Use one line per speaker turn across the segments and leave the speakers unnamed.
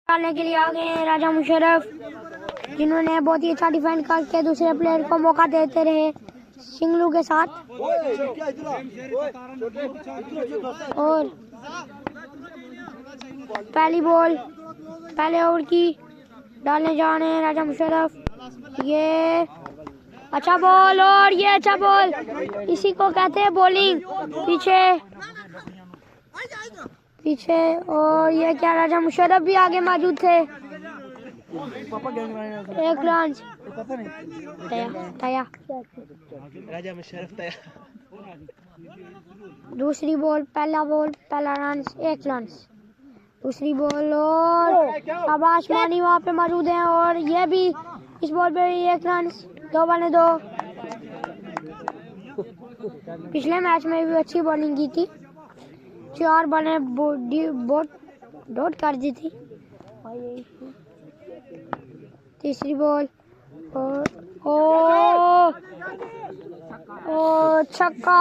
डालने के लिए आ गए हैं राजा मुशर्रफ, जिन्होंने बहुत ही अच्छा डिफेंड करके दूसरे प्लेयर को मौका देते रहे सिंगलू के साथ। और पहली बॉल पहले ओवर की डालने जा रहे हैं राजा मुशर्रफ। ये अच्छा बॉल और ये अच्छा बॉल, इसी को कहते हैं बॉलिंग। पीछे और ये क्या, राजा मुशर्रफ भी आगे मौजूद थे। एक रन तया
राजा मुशर्रफ तया।
दूसरी बॉल पहला रन, एक रन। दूसरी बॉल और शाबाश, मानी वहाँ पे मौजूद है और ये भी इस बॉल पे एक रन, 2 बने 2। पिछले मैच में भी अच्छी बॉलिंग की थी, 4 बने डॉट कर दी थी। तीसरी बॉल और ओ छक्का।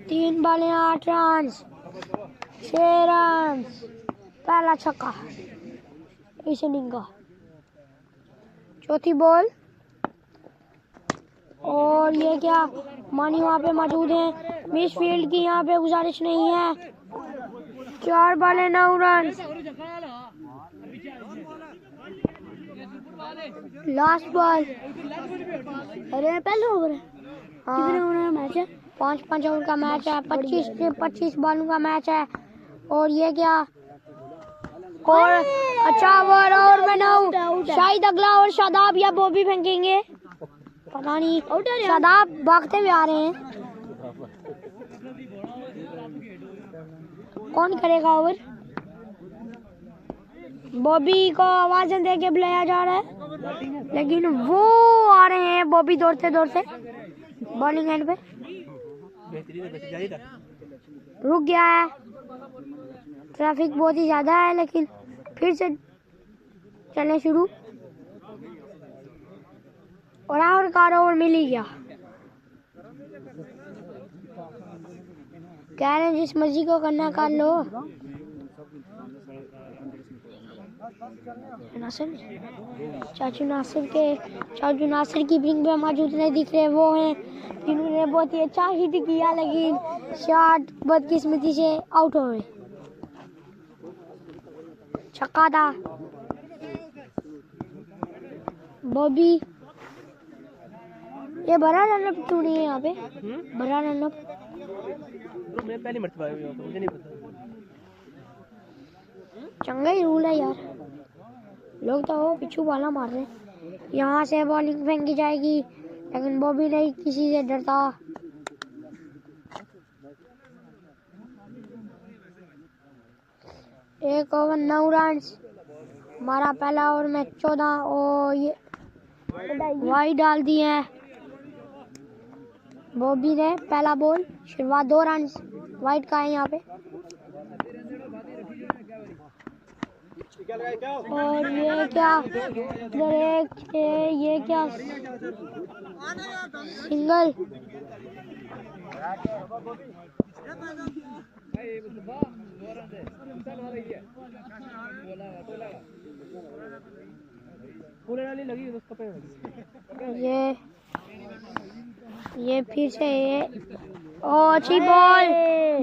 3 बॉलें 8 रन, 6 रन, पहला छक्का इस इनिंग का। चौथी बॉल और ये क्या, मानी वहाँ पे मौजूद है, मिस फील्ड की यहाँ पे गुजारिश नहीं है। 4 बॉलें 9 रन। लास्ट बॉल, अरे पहले ओवर है, कितने ओवर का मैच है? 5 ओवर का मैच है, 25 बॉलों का मैच है। और ये क्या, और अच्छा ओवर में 9, शायद अगला और शादाब या बॉबी फेंकेंगे, पता नहीं। शादाब भागते हुए आ रहे हैं, कौन करेगा ओवर? बॉबी को आवाज दे के बुलाया जा रहा है, लेकिन वो आ रहे हैं बॉबी दौड़ते बॉलिंग एंड पे। रुक गया है, ट्रैफिक बहुत ही ज्यादा है, लेकिन फिर से चलने शुरू। और आखिरकार ओवर मिल ही गया। कह रहे हैं जिस मर्जी को करना कर लो। चाचू नासिर की ब्रिंग पे मौजूद नहीं दिख रहे, वो हैं जिन्होंने बहुत ही अच्छा हिट किया, लेकिन शॉट बदकिस्मती से आउट हो गए। छक्का था। बॉबी, ये बड़ा रनअप क्यों नहीं है यहाँ पे? बड़ा रनअप
मैं पहली मर्तबा आया हूं, मुझे नहीं पता।
चंगा ही रूल है यार, लोग तो वो पिछू वाला मार रहे हैं। यहाँ से बॉलिंग फेंकी जाएगी, लेकिन बॉबी नहीं किसी से डरता। एक ओवर 9 रन, हमारा पहला ओवर में 14 और ये वाइड डाल दिए हैं। बॉबी ने पहला बॉल शुरुआत 2 रन वाइड का है यहाँ पे। और ये क्या, ये क्या सिंगल। ये फिर से अच्छी बॉल,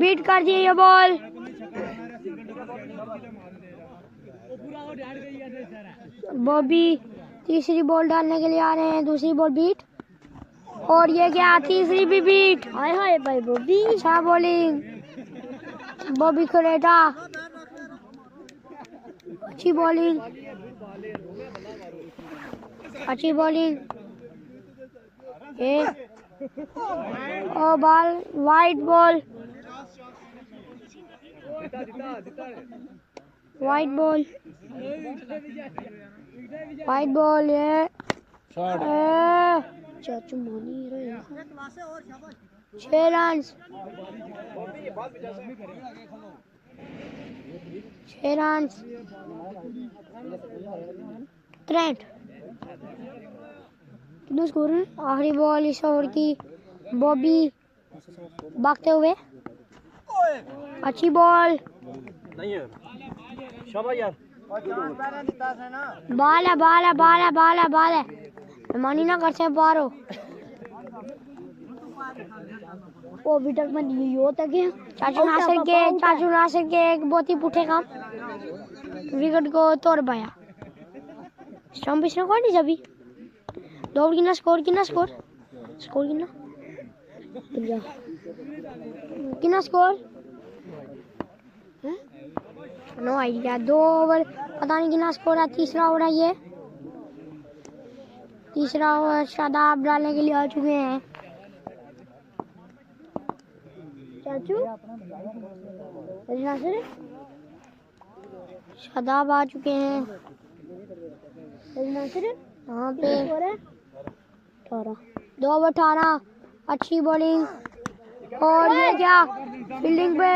बीट कर दी ये बॉल। बॉबी तीसरी बॉल डालने के लिए आ रहे हैं, दूसरी बॉल बीट और ये क्या, तीसरी भी बीट। हाय हाय भाई बॉबी, अच्छा बॉलिंग बॉबी खरेटा, अच्छी बॉलिंग और बॉल वाइड बॉल ये चाचू मोनी रहे। 6 रन, 6 रन। ट्रेंट कितना स्कोर है? आखिरी बॉल इस ओवर की, बॉबी भागते हुए, अच्छी बॉल
नहीं है शाबाश यार
बाल है बाल है बाल है बाल है बाल है मानी ना कर से बाहर हो वो अभी तक मैं नहीं होता कि चाचू नासिर के एक बहुत ही पुठे काम विकेट को तोड़ पाया स्टंप इसने कौन नहीं अभी दो ओवर स्कोर कितना स्कोर नो आइडिया 2 ओवर पता नहीं कितना स्कोर है तीसरा ओवर है ये तीसरा ओवर शादाब डालने के लिए आ चुके हैं चाचू शादाब आ चुके हैं यहाँ पे 2 ओवर 18 अच्छी बॉलिंग और ये क्या फील्डिंग पे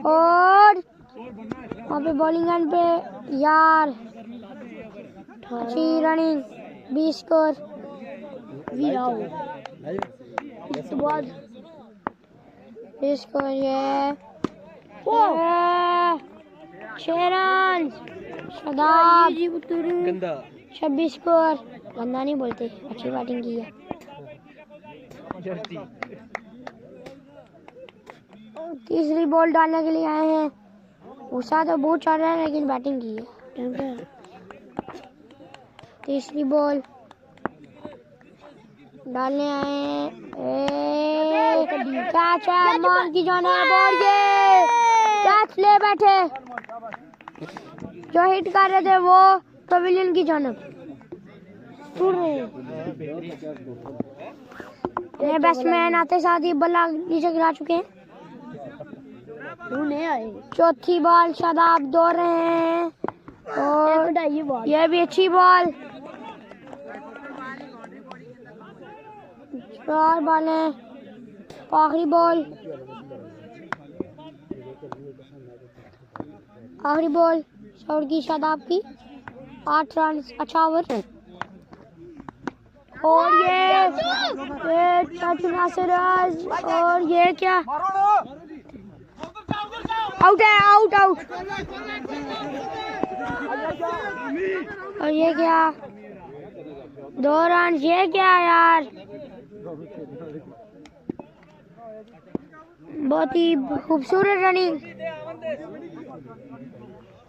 और वहाँ पे बॉलिंग एंड पे यार अच्छी रनिंग 20 स्कोर इसके बाद 20 स्कोर ये 6 रन शादाब
गंदा
26 स्कोर गंदा नहीं बोलते अच्छी बैटिंग की है तीसरी बॉल डालने के लिए आए हैं उषा तो बहुत चल रहा है लेकिन बैटिंग की है तीसरी बॉल डालने आए हैं कैच है मान की जाना है बॉल ये कैच ले बैठे जो हिट कर रहे थे वो पवेलियन की जानब ये बैट्समैन आते साथ ही बल्ला नीचे गिरा चुके हैं चौथी बॉल शादाब दौड़ रहे हैं और ये भी अच्छी बॉल 4 बॉलें आखिरी बॉल शॉट की शादाब की 8 रन अच्छा ओवर और ये चाचू नासिर और ये क्या आउट है आउट और ये क्या 2 रन ये क्या यार बहुत ही खूबसूरत रनिंग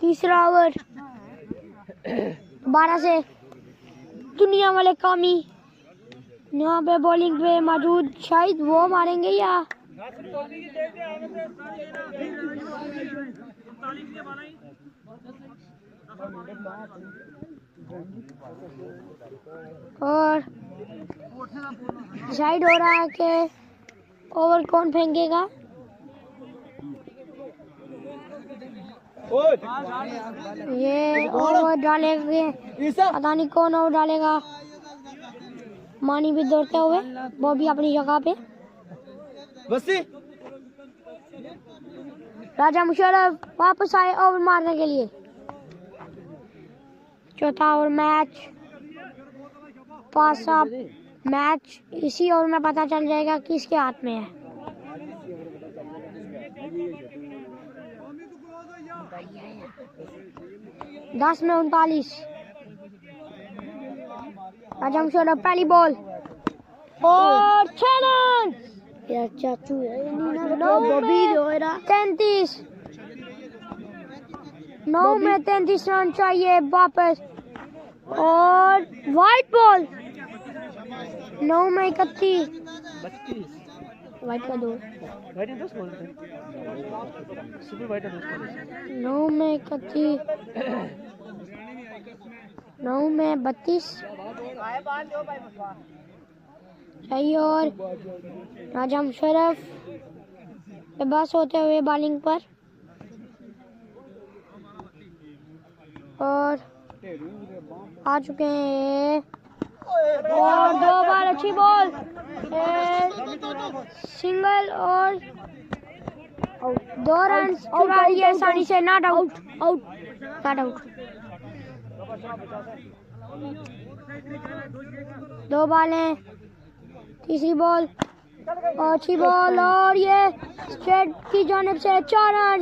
तीसरा ओवर 12 से दुनिया वाले कामी यहाँ पे बॉलिंग पे मौजूद शायद वो मारेंगे या और डिसाइड हो रहा है कि ओवर कौन फेंकेगा ये ओवर डालेंगे पता नहीं कौन ओवर डालेगा मानी भी दौड़ते हुए वो भी अपनी जगह पे राजा मुशर्रफ वापस आए ओवर मारने के लिए चौथा over match pass up match इसी ओवर में पता चल जाएगा किसके हाथ में है 10 में 39 राजा मुशर्रफ पहली बॉल और 6 रन यार चाचू 33 9 में 33 रन चाहिए वापस और वाइट बॉल 9 में 31 वाइट का 2 9 में 31 9 में 32 चाहिए और राजा मुशर्रफ के बस होते हुए बॉलिंग पर और आ चुके हैं और 2 बार अच्छी बॉल सिंगल और 2 रन चुरा लिए आसानी से नॉट आउट 2 बॉलें तीसरी बॉल अच्छी बॉल और ये स्ट्रेट की जानिब से 4 रन।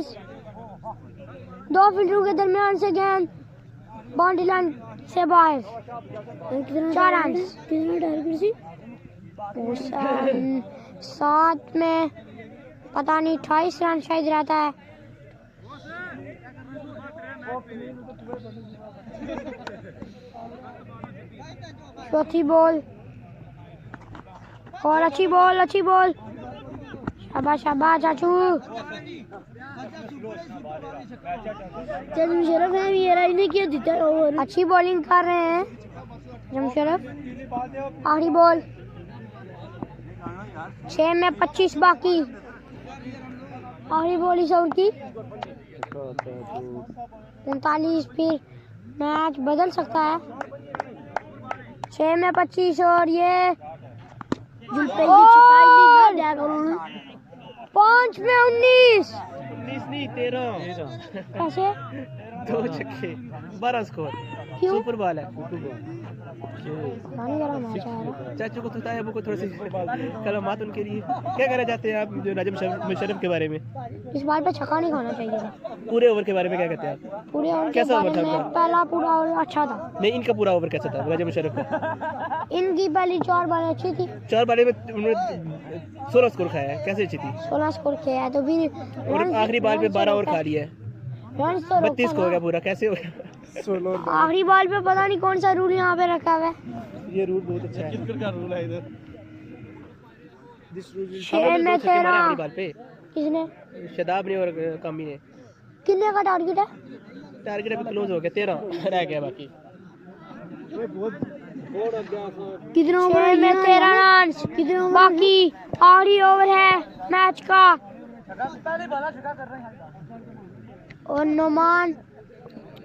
2 फील्डरों के दरमियान से गेंद बाउंड्री लाइन से बाहर। 4 रन। कितना टारगेट सी? 7 में पता नहीं 28 रन शायद रहता है। चौथी बॉल और अच्छी बॉल शाबाश शाबाश चाचू। मुशर्रफ है ये नहीं किया जीता ओवर। अच्छी बॉलिंग कर रहे हैं मुशर्रफ। आखिरी बॉल 6 में 25 बाकी। आखिरी बॉल इस ओवर की 39। फिर मैच बदल सकता है। 6 में 25 और ये 5 में 19
नहीं 13
कैसे
2 छक्के 12 स्कोर।
क्यों?
सुपर बॉल है। चाचू को तो अबू को थोड़ी सी कलमात उनके लिए क्या कहना चाहते हैं आप जो नाजिम मुशर्रफ के बारे में?
इस बार पे छक्का नहीं खाना चाहिए था।
पूरे ओवर के बारे में क्या कहते हैं आप?
पूरे ओवर के
कैसा
बारे
ओवर था
में
उनका?
पहला पूरा ओवर अच्छा था।
नहीं इनका पूरा ओवर कैसा था नाजिम मुशर्रफ का?
इनकी पहली 4 बालें अच्छी थी।
4 बारे में उन्होंने 16 स्कोर खाया है। कैसे अच्छी थी?
16 स्कोर किया है तो फिर
और आखिरी बॉल पे 12 ओवर खा लिया है।
रन तो
32 को हो गया पूरा। कैसे हो गया?
आखिरी बॉल पे पता नहीं कौन सा रूल यहाँ पे रखा हुआ है।
ये रूल बहुत अच्छा है। किसका रूल है इधर?
6 में 13
आखिरी बॉल पे
किसने?
शदाब ने और कामी ने।
कितने का टारगेट है?
टारगेट अभी क्लोज हो गया 13 रह गया बाकी।
कितने ओवर में 13 रन कितने बाकी। आखिरी ओवर है मैच का और नोमान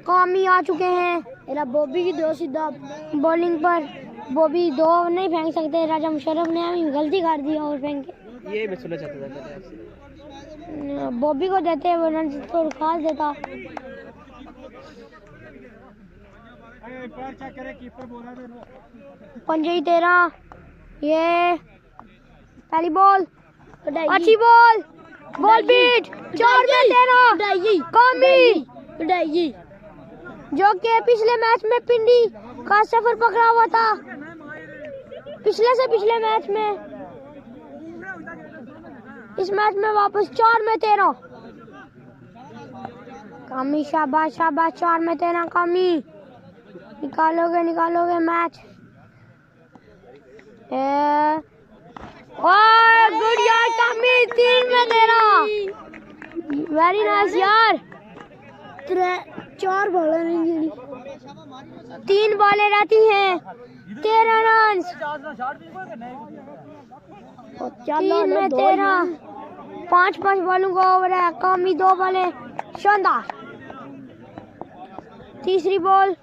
कामी आ चुके हैं। मेरा बॉबी की 2 सीधा बॉलिंग पर। बॉबी 2 नहीं फेंक सकते। राजा मुशर्रफ ने हमें गलती कर दी ओवर फेंक के।
ये मैं सुनना चाहता था आपसे।
बॉबी को देते वो रन तो खास देता। पंजई 13 ये पहली बॉल अच्छी बॉल बीट 4 में 13 कामी जो कि पिछले मैच में पिंडी का सफर पकड़ा हुआ था। पिछले मैच में इस मैच में वापस 4 में 13 कामी शाबाश 4 में 13 कामी। निकालोगे मैच। गुड यार कामी 3 में 13 वेरी नाइस यार। 4 बॉलें नहीं 3 बॉलें रहती हैं 13 रन। 3 में 13 5 बॉलों का ओवर है। कामी 2 बॉलें शानदार। तीसरी बॉल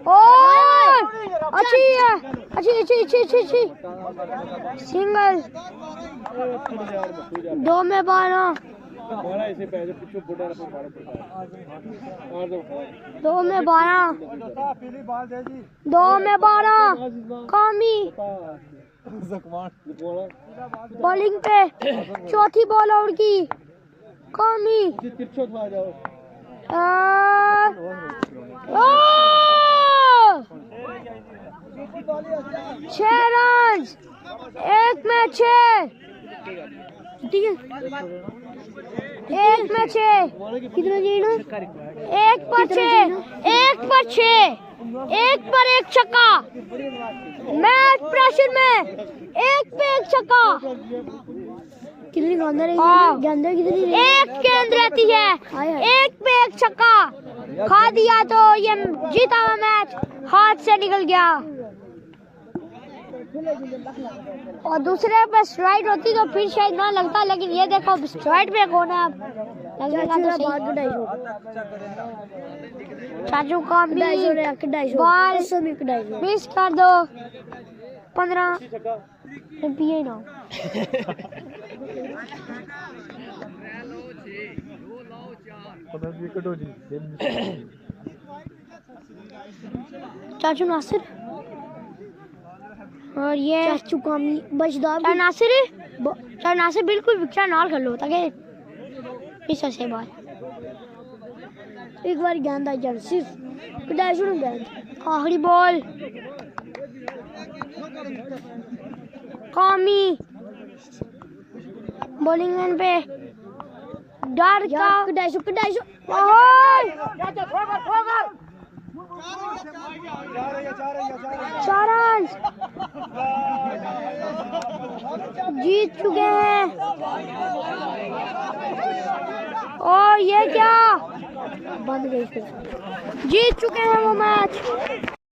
और अच्छी है अच्छी सिंगल 2 में 12 2 में 12 कामी बॉलिंग पे। चौथी बॉल आउट की कामी 6 रन 1 में 6 ठीक है 1 में 6 कितना चाहिए? 1 पर 6 1 पर 1 छक्का। मैच प्रेशर में 1 पे 1 छक्का। कितनी गेंद कितनी 1 गेंद रहती है 1 पे 1 छक्का। खा दिया तो ये जीता हुआ मैच हाथ से निकल गया। और दूसरे पे स्ट्राइक होती तो फिर शायद ना लगता, लेकिन ये देखो स्ट्राइक पे कौन है अब लगेगा तो सही। चाचू का बॉल मिस कर दो 15 रुपये ना। चाचू नासिर और ये चाचू कामी बजदार नासिर ना से बिल्कुल विक्टर नाल कर लो ताकि इस से बात एक बार गेंद आई जाए सिर्फ कटाई शुरू गेंद आखिरी बॉल कामी बॉलिंग लाइन पे डर का कटाई शुरू चार जीत चुके हैं और ये क्या बंद गई जीत चुके हैं वो मैच।